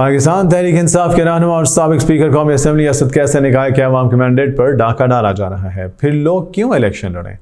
पाकिस्तान तहरीक इंसाफ के रहनुमा और साबिक स्पीकर कौमी असम्बली असद कैसर ने कहा कि अवाम के मैंडेट पर डाका डाला जा रहा है, फिर लोग क्यों इलेक्शन लड़ें।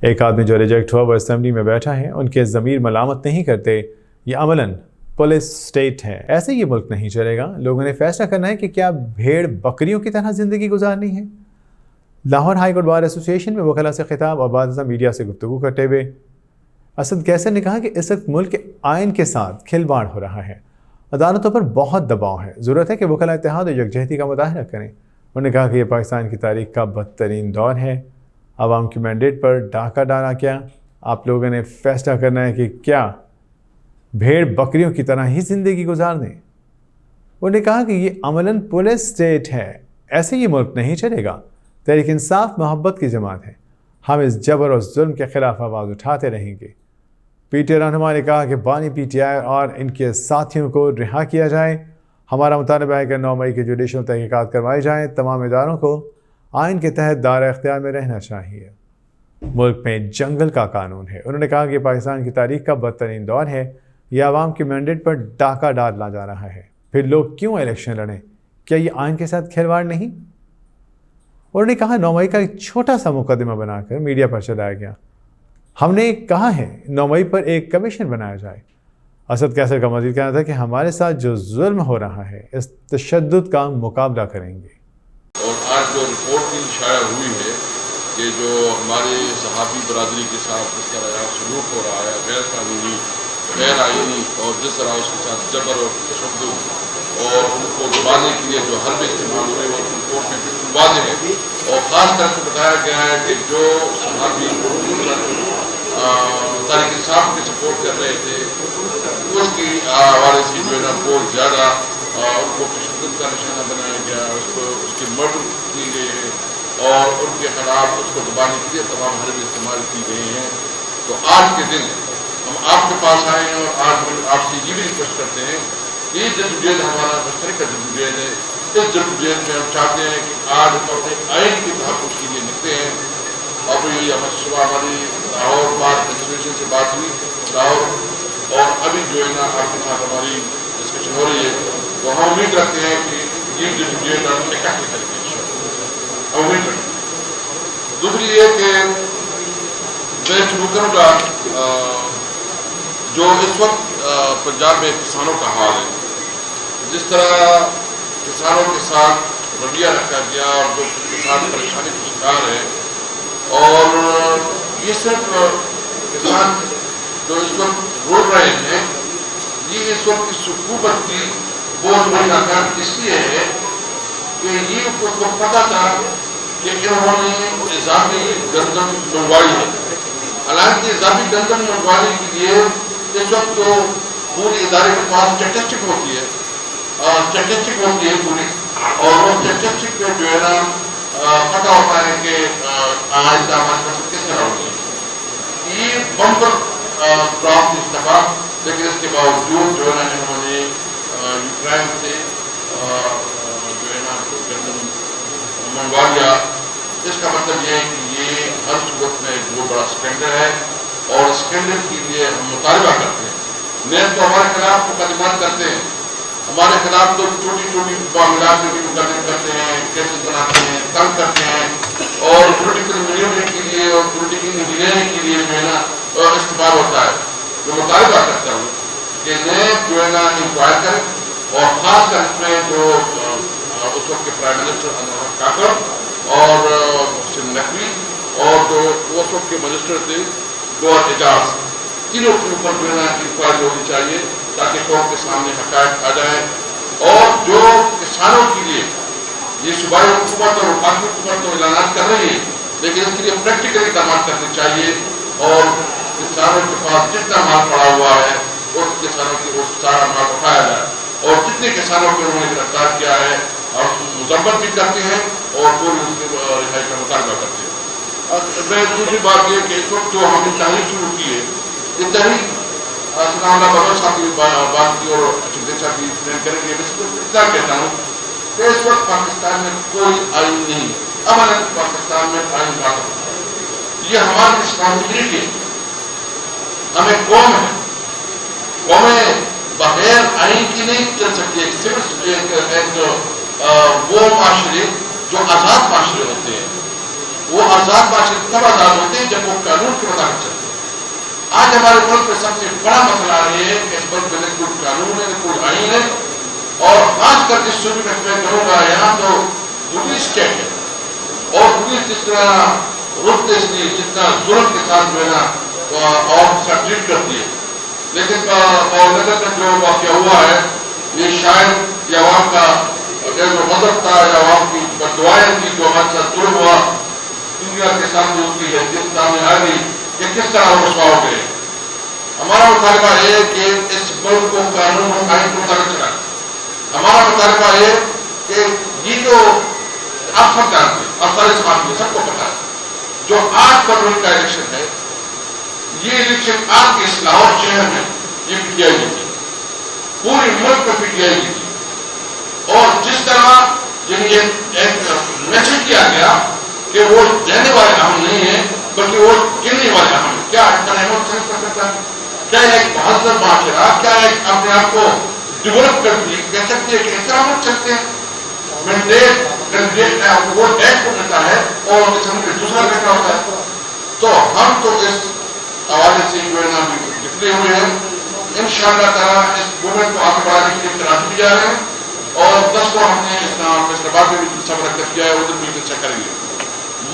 एक आदमी जो रिजेक्ट हुआ वो असम्बली में बैठा है, उनके ज़मीर मलामत नहीं करते। ये अमलन पुलिस स्टेट है, ऐसे ये मुल्क नहीं चलेगा। लोगों ने फैसला करना है कि क्या भेड़ बकरियों की तरह ज़िंदगी गुजारनी है। Lahore high court bar association में वकला से खिताब और बाद मीडिया से गुफ्तगू करते हुए असद कैसर ने कहा कि इस वक्त मुल्क के आइन के साथ खिलवाड़ हो रहा है, अदालतों पर बहुत दबाव है, ज़रूरत है कि वकला इत्तेहाद और यकजहती का मुजाहरा करें। उन्होंने कहा कि यह पाकिस्तान की तारीख का बदतरीन दौर है। आवाम की मैंडेट पर डाका डाला क्या, आप लोगों ने फैसला करना है कि क्या भेड़ बकरियों की तरह ही ज़िंदगी गुजार दें। उन्होंने कहा कि ये अमलन पुलिस स्टेट है, ऐसे ये मुल्क नहीं चलेगा। तहरीक इंसाफ मोहब्बत की जमात है, हम इस जबर और जुल्म के खिलाफ आवाज़ उठाते रहेंगे। पीटीआई रहनुमा ने कहा कि बानी पीटीआई और इनके साथियों को रिहा किया जाए। हमारा मुतालबा है कि 9 मई की जुडिशल तहकीकात करवाई जाए। तमाम इदारों को आइन के तहत दायरा इख्तियार में रहना चाहिए। मुल्क में जंगल का कानून है। उन्होंने कहा कि पाकिस्तान की तारीख का बदतरीन दौर है, यह आवाम के मैंडेट पर डाका डाला जा रहा है, फिर लोग क्यों इलेक्शन लड़ें। क्या ये आइन के साथ खिलवाड़ नहीं। उन्होंने कहा 9 मई का एक छोटा सा मुकदमा बनाकर मीडिया पर चलाया गया। हमने कहा है 9 मई पर एक कमीशन बनाया जाए। असद कैसर का मज़ीद कहना था कि हमारे साथ जो जुल्म हो रहा है, इस तशद्दुद का मुकाबला करेंगे। और आज जो रिपोर्ट भी शाया हुई है कि जो हमारे सहाबी बरादरी के साथ जिस तरह सलूक हो रहा है, गैर कानूनी गैर आइनी, और जिस तरह उसके साथ जबर और तशद्दुद और उनको दबाने के लिए जो हर्ब इस्तेमाल हुए वो रिपोर्ट में बिल्कुल वाज़ेह है। और ख़ास करके बताया गया है कि जो सहाबी तारीख इंसाफ की सपोर्ट कर रहे थे, उसकी हवाले से जो है ना बहुत ज़्यादा उनको तशद्दुद का निशाना बनाया गया, उसके मर्डर की गई है और उनके खिलाफ उसको दबाने के लिए तमाम हरब इस्तेमाल की गई हैं। तो आज के दिन हम आपके पास आए हैं और आज हम आपसे ये भी रिक्वेस्ट करते हैं कि ये जद्दोजहद हमारा मुश्तरका जद्दोजहद है। इस जद्दोजहद में हम चाहते हैं कि आज हम अपने आइन के तहफ़्फ़ुज़ के लिए निकलते हैं। और ये सुबह हमारी लाहौर बार एसोसिएशन से बात हुई लाहौर, और अभी जो है ना आपके साथ हमारी डिस्कशन हो रही है, तो हम उम्मीद रखते हैं कि ये जद्दोजहद हम इकट्ठे करेंगे इंशाअल्लाह। उम्मीद रखते हैं। दूसरी ये कि मैं शुरू करूँगा जो इस वक्त पंजाब में किसानों का हाल है, जिस तरह किसानों के साथ रवैया रखा गया और जो किसान परेशानी का शिकार है, और ये सिर्फ किसान जो इस वक्त रो रहे हैं, ये इस वक्त इस हुकूमत की बोझ बन का इसलिए है कि ये उसको पता था कि इन्होंने इजाफी गंदम मंगवाई है। हालांकि इजाफी गंदम मंगवाने के लिए इस वक्त तो पूरे इदारे के पास स्टैटिस्टिक होती है पूरी, और वो स्टैटिस्टिक में जो है ना पता होता है कि आइंदा हमारे फसल किस तरह होगी। ये बम्पर क्रॉप इस्तेफा, लेकिन इसके बावजूद जो है ना इन्होंने यूक्रेन से जो है ना गंदम मंगवा लिया। इसका मतलब ये है कि ये हर सूरत में एक बहुत बड़ा स्कैंडल है, और स्कैंडल के लिए हम मुतालबा करते हैं। नेब तो हमारे खिलाफ मुकदमात करते हैं, हमारे खिलाफ तो छोटी छोटी मामलात में भी मुकदमे करते हैं, केसेस बनाते हैं, तंग करते हैं, और पॉलिटिकल मैन्यूवरिंग के लिए और पॉलिटिकल इंजीनियरिंग के लिए जो है ना इस्तेमाल होता है। जो मुतालबा करता हूँ कि नेब जो है ना इंक्वायर करें, और ख़ास कर इसमें जो उस वक्त के प्राइम मिनिस्टर अनवर काकर और हुसैन नकवी और जो उस वक्त के मिनिस्टर थे गौहर एजाज, तीनों के ऊपर जो है ना इंक्वायरी होनी चाहिए ताकि कौम के सामने हक़ाइक़ आ जाए। और जो किसानों के लिए ये सूबाई हुकूमत और वफाकी हुकूमत तो ऐलान कर रही है, लेकिन इसके लिए प्रैक्टिकल इक़दाम करने चाहिए, और किसानों के पास जितना माल पड़ा हुआ है उस किसानों की वो सारा माल उठाया जाए। और जितने किसानों को उन्होंने गिरफ्तार किया है और मुज़म्मत भी करते हैं और पूरी उसकी रिहाई का मुतालबा करते हैं। मैं दूसरी बात ये कि इस वक्त जो हमने तहरीक शुरू की है, ये तहरीक सलाम बदर साहब की बात की और अचिंत साहब की एक्सप्लेन करेंगे। इतना कहता हूँ कि इस वक्त पाकिस्तान में कोई आइन नहीं, अमन पाकिस्तान में आइन का ये हमारी रिस्पॉन्सिबिलिटी है। हमें कौम है, कौमें बगैर आइन की नहीं चल सकती। एक वो माशरे जो आज़ाद माशरे होते हैं, वो आज़ाद माशरे तब आज़ाद होते हैं जब वो कानून के मुताबिक चलते हैं। आज हमारे मुल्क में सबसे बड़ा मसला ये है कि इस मुल्क में कोई कानून है, कोई आइन है, और खास करके इस सूबे में मैं कहूँगा यहाँ तो पुलिस क्या है, और पुलिस जिस तरह रुतलेसली जितना जुल्म के साथ जो है ना और ट्रीट करती है, लेकिन और नगर में जो वाक़या हुआ है ये शायद ये आवाम का जो मदद था या आवाम की बददुआएं थी जो हमारे साथ जुल्म हुआ, दुनिया के सामने उसकी हैसियत सामने आ गई कि किस तरह हम रसवा हो गए। हमारा मुतालबा है कि इस मुल्क को कानून और आइन को मुताबिक चलाए। हमारा मुतालबा है कि ये जो आप सब जानते हैं, आप सारे समाज में सबको पता है, जो 8 फरवरी का इलेक्शन है, ये इलेक्शन आपके इस लाहौर शहर में ये पीटीआई की थी, पूरे मुल्क में पीटीआई की थी। और जिस तरह ये एक मैसेज किया गया कि वोट देने वाले अहम नहीं है बल्कि वोट गिनने वाले अहम है, क्या सकता है? क्या एक बहादुर माशरा, क्या एक अपने आप को डेवलप करती कह सकती है कि इस तरह वोट चलते हैं? मैंडेट कैंडिडेट वोट एक को मिलता है और उनके सामने दूसरा बैठा होता है। तो हम तो इस हवाले से जो है ना निकले हुए हैं, इंशाअल्लाह ताला इस मूवमेंट को आगे बढ़ाने के लिए तलाश भी जा रहे हैं, और 10 को हमने फैसलाबाद में भी जलसा मुनक्कद किया है, उधर भी जलसा करेंगे।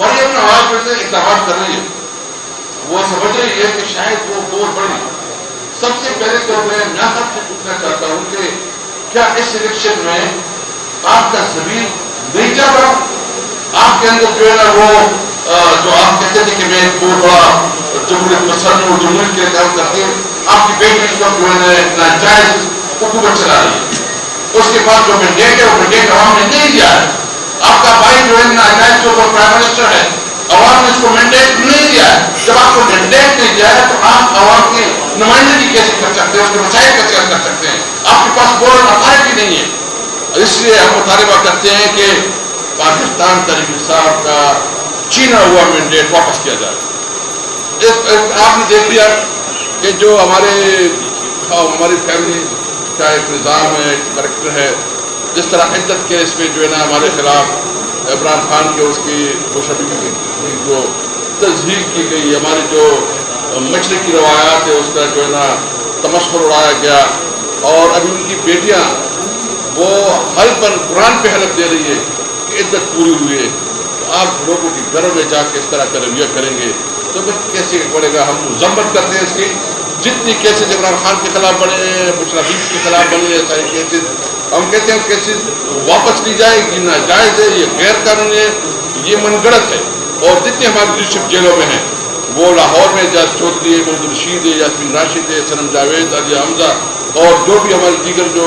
मरियम नवाज में से इक़दाम कर रही है, वो समझ रही है कि शायद वो बहुत बड़ी। सबसे पहले तो मैं नासब से पूछना चाहता हूँ कि क्या इस इलेक्शन में आपका ज़मीर नहीं जा रहा? आपके अंदर जो है ना वो जो आप कहते थे कि मैं बहुत बड़ा जमहूरियत पसंद और जमहूरियत के काम करती है, आपकी बेटी इस वक्त जो है नाजायज हुकूमत चला रही है। उसके बाद जो मैंडेट है वो मैंडेट अवाम ने नहीं दिया है। आपका भाई जो है नाजायज जो प्राइम मिनिस्टर है, अवाम ने उसको मैंडेट नहीं दिया है। जब आपको मैंडेट नहीं दिया है तो आप अवाम की नुमाइंदगी कैसे कर सकते हैं, उसके मसाइल कैसे कर सकते हैं? आपके पास मोरल अथॉरिटी नहीं है। इसलिए हम मुतालबा करते हैं कि पाकिस्तान तहरीक इंसाफ का छीना हुआ मैंडेट वापस किया जाए। आपने देख लिया कि जो हमारी फैमिली का एक निज़ाम है, एक करैक्टर है, जिस तरह इद्दत केस में जो है ना हमारे खिलाफ इमरान खान के उसकी मुशर्रफ की जो तज़हीक की गई, हमारी जो मशरक़ी रवायात है उसका जो है ना तमस्खुर उड़ाया गया, और अभी उनकी बेटियाँ वो हल पर कुरान पे हलफ दे रही है कि इद्दत पूरी हुई है। तो आप लोगों की घरों में जाके इस तरह का रवैया करेंगे तो फिर कैसे पड़ेगा? हम मजम्मत करते हैं इसकी, जितनी केसेज इमरान खान के खिलाफ बने हैं, मुशर्रफ के खिलाफ बने हैं, सारे केसेज हम कहते हैं केसेज वापस ली जाए, ये नाजायज़ है, ये गैर कानूनी है, ये मनगढ़ंत है। और जितने हमारे लीडरशिप जेलों में हैं, वो लाहौर में एजाज चौधरी है, मोहम्मद रशीद है, यास्मीन राशिद है, सनम जावेद, अली हमजा, और जो भी हमारे दीगर जो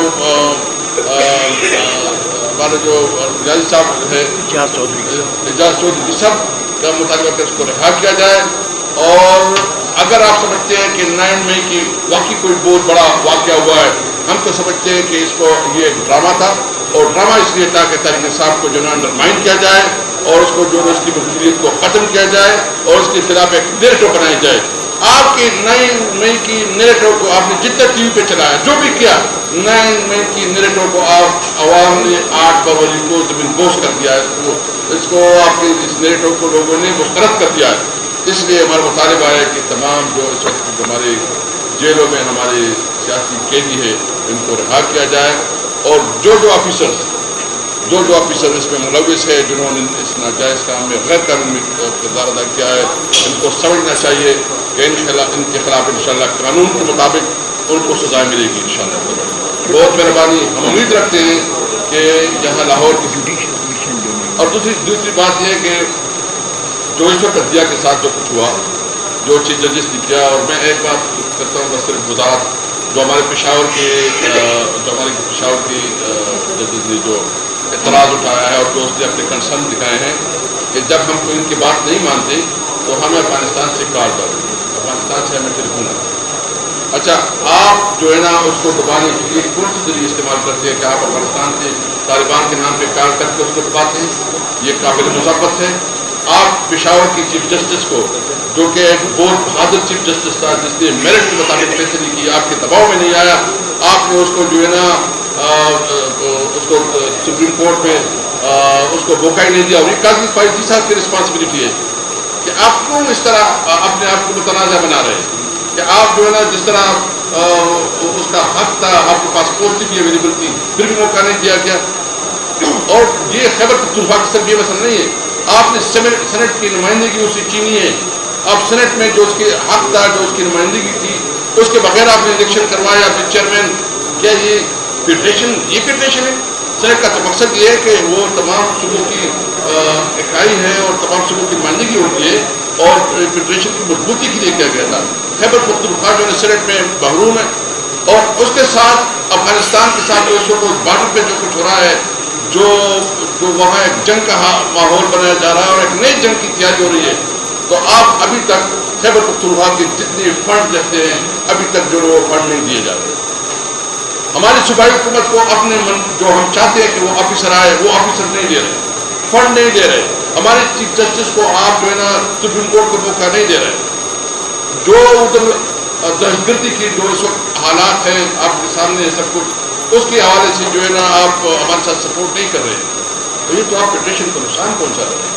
हमारे जो रियाज साहब है एजाज चौधरी, सब का मुताबिक करके उसको रिहा किया जाए। और अगर आप समझते हैं कि 9 मई की वाकई कोई बहुत बड़ा वाक़या हुआ है, हम तो समझते हैं कि इसको ये ड्रामा था, और ड्रामा इसलिए था कि तहरीक इंसाफ को जो है अंडरमाइन किया जाए और उसको जो है उसकी मकबूलियत को ख़त्म किया जाए और उसके खिलाफ एक नैरेटिव बनाई जाए। आपके 9 मई की नैरेटिव को आपने जितना टीवी पे चलाया, जो भी किया, 9 मई की नैरेटिव को आप आवाम ने 8 फरवरी को ज़मीन बोझ कर दिया है। इसको आपके इस नैरेटिव को लोगों ने मुस्तरद कर दिया है। इसलिए हमारा मुतालिबा है कि तमाम जो इस वक्त हमारे जेलों में हमारे सियासी कैदी है, इनको रिहा किया जाए, और जो ऑफिसर इसमें मुलविस है, जिन्होंने इस नाजायज़ काम में गैर कानूनी किरदार अदा किया है, इनको समझना चाहिए कि इनके खिलाफ इंशाअल्लाह कानून के मुताबिक उनको सज़ा मिलेगी इंशाअल्लाह। बहुत मेहरबानी। हम उम्मीद रखते हैं कि यहाँ लाहौर की और दूसरी बात यह है कि जो इस वक्त हदिया के साथ जो कुछ हुआ, जो चीफ जजेस ने किया, और मैं एक बात करता हूँ बस सिर्फ वजारत, जो हमारे पेशावर की जजेस ने जो एतराज़ उठाया है और जो उसने अपने कंसर्न दिखाए हैं कि जब हम कोई इनकी बात नहीं मानते तो हमें अफगानिस्तान से कॉल करो, अफगानिस्तान से हमें टेलीफोन आता। अच्छा, आप जो है ना उसको दबाने के लिए कौन से जरिए इस्तेमाल करते हैं कि आप अफगानिस्तान से तालिबान के नाम पे कॉल करके उसको दबाते हैं? ये काबिल मुज़ब्बत है। आप पेशावर की चीफ जस्टिस को, जो कि एक बहुत बहादुर चीफ जस्टिस था, जिसने मेरिट के मुताबिक फैसले की, आपके दबाव में नहीं आया, آپ نے اس کو جو ہے نا اس کو سپریم کورٹ میں اس کو موقع ہی نہیں دیا. اور یہ قاضی فائز صاحب کی رسپانسبلٹی ہے کہ آپ کیوں اس طرح اپنے آپ کو متنازع بنا رہے ہیں کہ آپ جو ہے نا جس طرح اس کا حق تھا, آپ کے پاس پوسٹ بھی اویلیبل تھی, پھر بھی موقع نہیں دیا گیا. اور یہ خیبر پختونخوا کی صرف یہ مسئلہ نہیں ہے, آپ نے سینٹ کی نمائندگی اسے چینی ہے. آپ سینٹ میں جو اس کے حق تھا, جو اس کی نمائندگی تھی, اس کے بغیر آپ نے الیکشن کروایا پھر چیئرمین. کیا یہ فیڈریشن ہے؟ سینٹ کا تو مقصد یہ ہے کہ وہ تمام صوبوں کی اکائی ہے اور تمام صوبوں کی نمائندگی ہوتی ہے, اور فیڈریشن کی مضبوطی کے لیے کیا گیا تھا. خیبر پختونخوا جو ہے سینٹ میں محروم ہے, اور اس کے ساتھ افغانستان کے ساتھ جو اس وقت بارڈر پہ جو کچھ ہو رہا ہے, جو وہاں ایک جنگ کا ماحول بنایا جا رہا ہے اور ایک نئی جنگ کی تیاری ہو رہی ہے, تو آپ ابھی تک خیبر پختونخوا کے جتنے فنڈ دیتے ہیں ابھی تک جو وہ فنڈ نہیں دیے جا رہے. ہماری صوبائی حکومت کو اپنے جو ہم چاہتے ہیں کہ وہ آفیسر آئے, وہ آفیسر نہیں دے رہے, فنڈ نہیں دے رہے. ہمارے چیف جسٹس کو آپ جو ہے نا سپریم کورٹ کو موقع نہیں دے رہے. جو ادھر دہشت گردی کی جو اس وقت حالات ہیں آپ کے سامنے سب کچھ, اس کے حوالے سے جو ہے نا آپ ہمارے ساتھ سپورٹ نہیں کر رہے. تو یہ تو آپ فیڈریشن کو نقصان پہنچا رہے ہیں.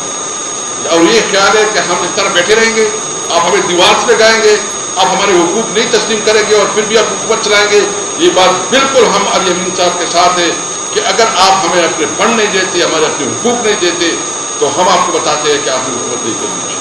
اور یہ خیال ہے کہ ہم اس طرح بیٹھے رہیں گے, آپ ہمیں دیوار پہ گائیں گے, آپ ہمارے حقوق نہیں تسلیم کریں گے اور پھر بھی آپ حکومت چلائیں گے. یہ بات بالکل ہم علی امین صاحب کے ساتھ ہے کہ اگر آپ ہمیں اپنے فنڈ نہیں دیتے, ہمارے اپنے حقوق نہیں دیتے, تو ہم آپ کو بتاتے ہیں کہ آپ نے حکومت نہیں کرنی.